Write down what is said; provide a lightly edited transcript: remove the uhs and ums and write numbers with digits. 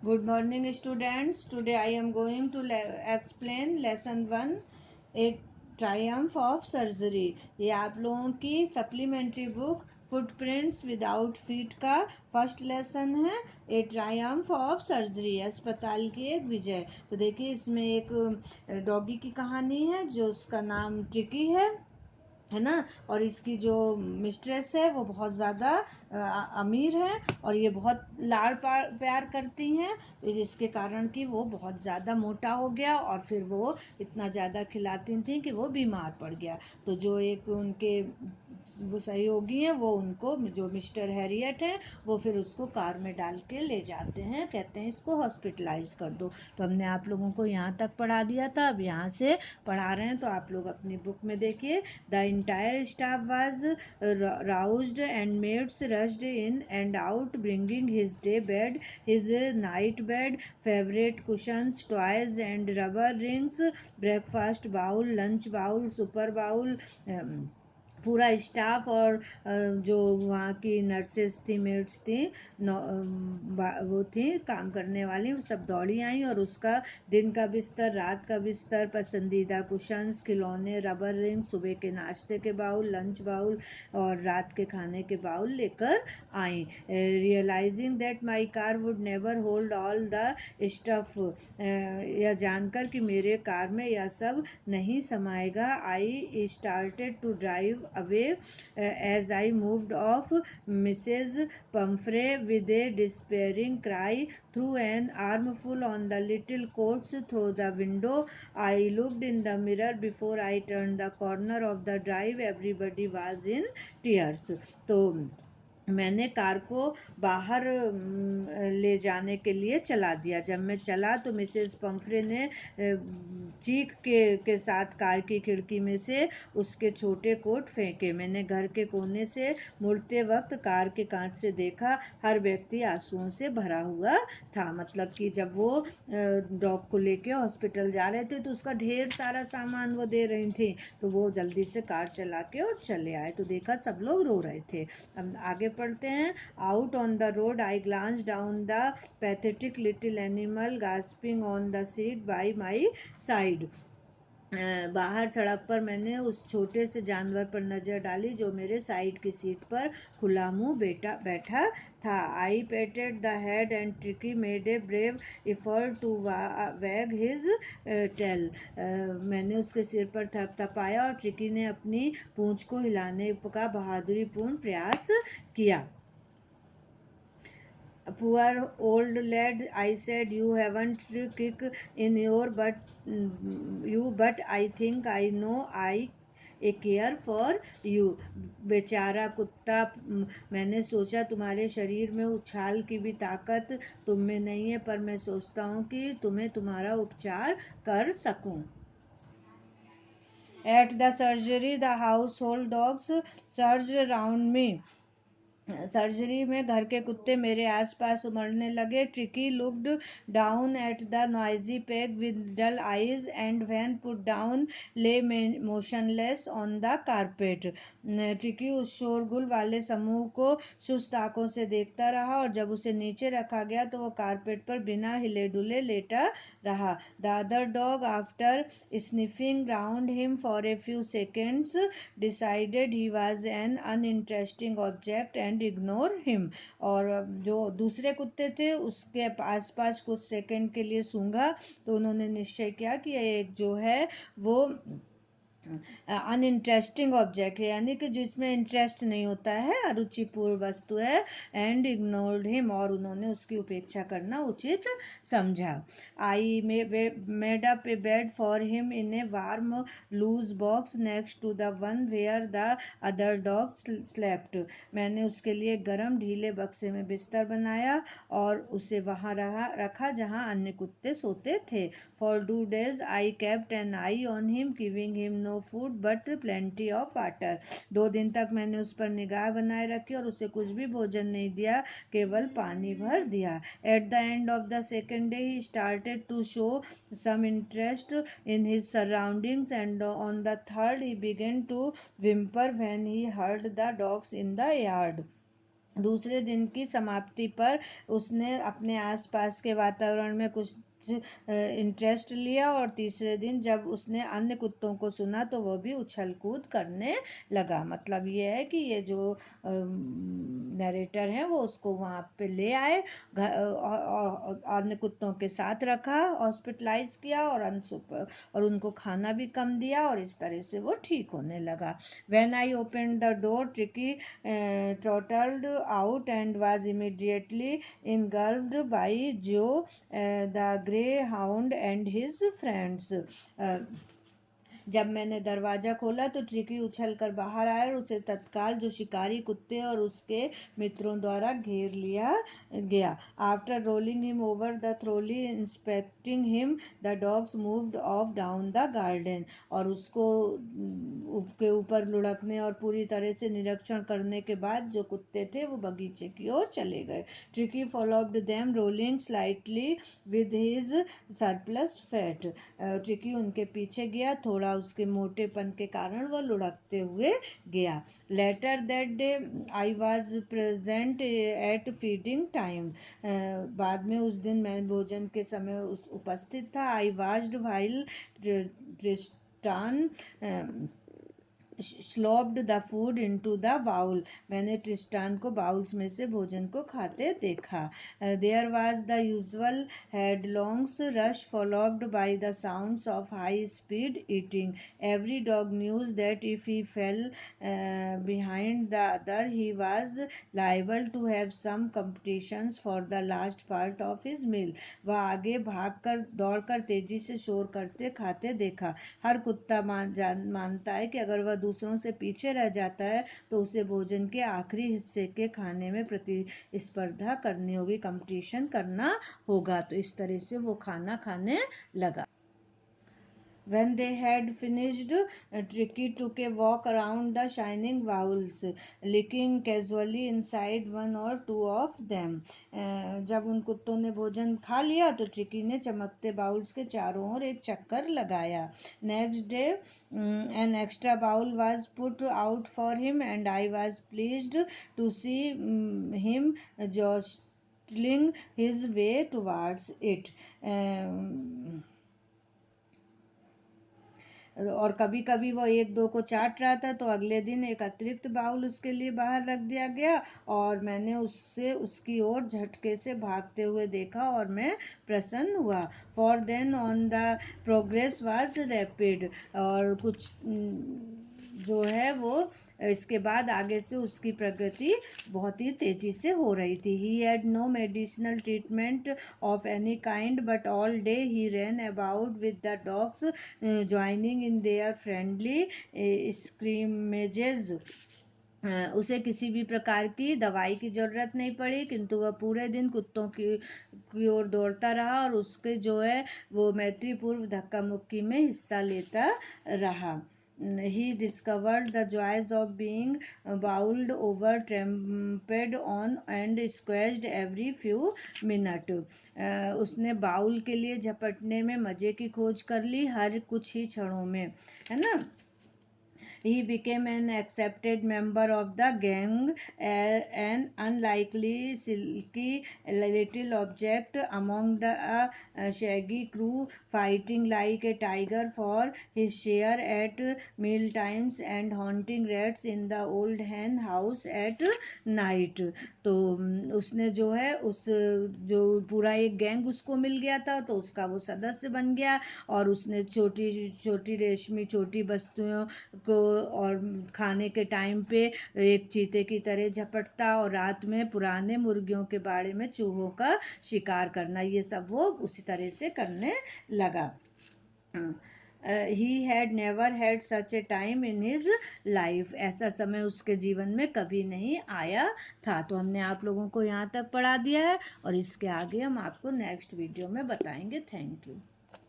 Good morning, students. Today I am going to explain lesson 1, A Triumph of Surgery. ये आप लोगों की supplementary book footprints without feet का first lesson है। ए Triumph of surgery, अस्पताल की एक विजय। तो देखिए, इसमें एक डॉगी की कहानी है जो उसका नाम ट्रिकी है ना। और इसकी जो मिस्ट्रेस है वो बहुत ज़्यादा अमीर है और ये बहुत लाड़ प्यार करती हैं, जिसके कारण कि वो बहुत ज़्यादा मोटा हो गया और फिर वो इतना ज़्यादा खिलाती थी कि वो बीमार पड़ गया। तो जो एक उनके वो सहयोगी हैं वो उनको, जो मिस्टर हैरियट हैं, वो फिर उसको कार में डाल के ले जाते हैं, कहते हैं इसको हॉस्पिटलाइज कर दो। तो हमने आप लोगों को यहाँ तक पढ़ा दिया था, अब यहाँ से पढ़ा रहे हैं, तो आप लोग अपनी बुक में देखिए। The entire staff was roused and maids rushed in and out, bringing his day bed, his night bed, favorite cushions, toys and rubber rings, breakfast bowl, lunch bowl, super bowl. पूरा staff और जो वहाँ की nurses थी, maids थी, वो थी काम करने वाली, वो सब दौड़ी आई और उसका दिन का बिस्तर, रात का बिस्तर, पसंदीदा कुशंस, खिलौने, रबर रिंग, सुबह के नाश्ते के बाउल, लंच बाउल और रात के खाने के बाउल लेकर आई। Realising that my car would never hold all the stuff, यह जानकर कि मेरे कार में यह सब नहीं समाएगा, I started to drive away as I moved off. Mrs. Pumphrey, with a despairing cry, threw an armful on the little coats through the window. I looked in the mirror before I turned the corner of the drive. Everybody was in tears. तो मैंने car को बाहर ले जाने के लिए चला दिया। जब मैं चला तो मिसेस पंफ्रे ने चीख के साथ कार की खिड़की में से उसके छोटे कोट फेंके। मैंने घर के कोने से मुड़ते वक्त कार के कांच से देखा, हर व्यक्ति आंसुओं से भरा हुआ था। मतलब कि जब वो डॉग को लेके हॉस्पिटल जा रहे थे तो उसका ढेर सारा सामान वो दे रही थी, तो वो जल्दी से कार चला के और चले आए। तो देखा सब लोग रो रहे थे। अब आगे पढ़ते हैं। Out on the road I glance down the pathetic little animal gasping on the seat by my side. बाहर सड़क पर मैंने उस छोटे से जानवर पर नजर डाली जो मेरे साइड की सीट पर खुला मुंह बैठा था। I patted the head and Tricki made a brave effort to wag his tail. मैंने उसके सिर पर थपथपाया और ट्रिकी ने अपनी पूंछ को हिलाने का बहादुरीपूर्ण प्रयास किया। Poor old lad, I said, you haven't kick in your butt, but I think I know I care for you. बेचारा कुत्ता, मैंने सोचा तुम्हारे शरीर में उछाल की भी ताकत तुम में नहीं है, पर मैं सोचता हूँ कि तुम्हें तुम्हारा उपचार कर सकूं। At the surgery, the household dogs surged around me. Surgery में घर के कुत्ते मेरे आसपास उमड़ने लगे। Tricki looked down at the noisy pack with dull eyes and when put down lay motionless on the carpet. Tricki उस शोरगुल वाले समूह को सुस्त आंखों से देखता रहा और जब उसे नीचे रखा गया तो वो कारपेट पर बिना हिले डुले लेटा रहा। The other dog, after sniffing round him for a few seconds, decided he was an uninteresting object and ignore him. और जो दूसरे कुत्ते थे उसके आसपास कुछ सेकंड के लिए सूंघा तो उन्होंने निश्चय किया कि एक जो है वो अनइंटरेस्टिंग ऑब्जेक्ट है, यानी कि जिसमें इंटरेस्ट नहीं होता है, अरुचिपूर्ण वस्तु है। एंड इग्नोर्ड हिम, और उन्होंने उसकी उपेक्षा करना उचित समझा। I made up a bed for him in a warm loose box next to the one where the other dogs slept. मैंने उसके लिए गर्म ढीले बक्से में बिस्तर बनाया और उसे वहां रखा जहां अन्य कुत्ते सोते थे। For 2 days I kept an eye on him, giving him no food but plenty of water. 2 दिन तक मैंने उस पर निगाह बनाए रखी और उसे कुछ भी भोजन नहीं दिया, केवल पानी भर दिया। At the end of the second day he started to show some interest in his surroundings, and on the third he began to whimper when he heard the dogs in the yard. दूसरे दिन की समाप्ति पर उसने अपने आसपास के वातावरण में कुछ इंटरेस्ट लिया और तीसरे दिन जब उसने अन्य कुत्तों को सुना तो वह भी उछल कूद करने लगा। मतलब ये है कि ये जो नरेटर है वो उसको वहाँ पे ले आए, और अन्य कुत्तों के साथ रखा, हॉस्पिटलाइज किया और उनको खाना भी कम दिया और इस तरह से वो ठीक होने लगा। When I opened the door, Tricky trotted out and was immediately engulfed by Joe, the greyhound, and his friends. जब मैंने दरवाजा खोला तो ट्रिकी उछल कर बाहर आया और उसे तत्काल जो शिकारी कुत्ते और उसके मित्रों द्वारा घेर लिया गया। After rolling him over the thoroughly inspecting him the dogs moved of down the garden. और उसको के ऊपर लुढ़कने और पूरी तरह से निरीक्षण करने के बाद जो कुत्ते थे वो बगीचे की ओर चले गए। Tricky followed them rolling slightly with his surplus fat. Tricky उनके पीछे गया, थोड़ा उसके मोटेपन के कारण वह लुढ़कते हुए गया। Later that day I was present at feeding time. बाद में उस दिन मैं भोजन के समय उपस्थित था। I watched while Tristan slopped the food into the bowl. मैंने ट्रिस्टान को बाउल्स में से भोजन को खाते देखा। There was the usual headlongs rush followed by the sounds of high speed eating. Every dog knew that if he fell behind the other he was liable to have some competitions for the last part of his meal. वह आगे भागकर दौड़कर तेजी से शोर करते खाते देखा। हर कुत्ता मानता है कि अगर वह दूसरों से पीछे रह जाता है तो उसे भोजन के आखिरी हिस्से के खाने में प्रतिस्पर्धा करनी होगी, कंपटीशन करना होगा। तो इस तरह से वो खाना खाने लगा। When they had finished, Tricky took a walk around the shining bowls, looking casually inside one or two of them. जब उन कुत्तों ने भोजन खा लिया तो ट्रिकी ने चमकते बाउल्स के चारों ओर एक चक्कर लगाया। Next day, an extra bowl was put out for him, and I was pleased to see him jostling his way towards it. और कभी कभी वो एक दो को चाट रहा था तो अगले दिन एक अतिरिक्त बाउल उसके लिए बाहर रख दिया गया और मैंने उससे उसकी ओर झटके से भागते हुए देखा और मैं प्रसन्न हुआ। For then on the progress was rapid. और कुछ जो है वो इसके बाद आगे से उसकी प्रगति बहुत ही तेजी से हो रही थी। He had no medicinal treatment of any kind but all day he ran about with the dogs joining in their friendly scrimmages. उसे किसी भी प्रकार की दवाई की जरूरत नहीं पड़ी, किंतु वह पूरे दिन कुत्तों की ओर दौड़ता रहा और उसके जो है वो मैत्रीपूर्व धक्का मुक्की में हिस्सा लेता रहा। He discovered the joys of being bowled over, trampled on and squashed every few minutes. उसने बाउल के लिए झपटने में मजे की खोज कर ली हर कुछ ही क्षणों में, है ना। He became an accepted member of the gang, an unlikely, silky little object among the shaggy crew, fighting like a tiger for his share at meal times and haunting rats in the old hen house at night. तो उसने जो है उस जो पूरा एक gang उसको मिल गया था तो उसका वो सदस्य बन गया और उसने छोटी छोटी रेशमी छोटी वस्तुओं को और खाने के टाइम पे एक चीते की तरह झपटता और रात में पुराने मुर्गियों के बाड़े में चूहों का शिकार करना, ये सब वो उसी तरह से करने लगा। He had never had such A time in his life. ऐसा समय उसके जीवन में कभी नहीं आया था। तो हमने आप लोगों को यहाँ तक पढ़ा दिया है और इसके आगे हम आपको नेक्स्ट वीडियो में बताएंगे। Thank you.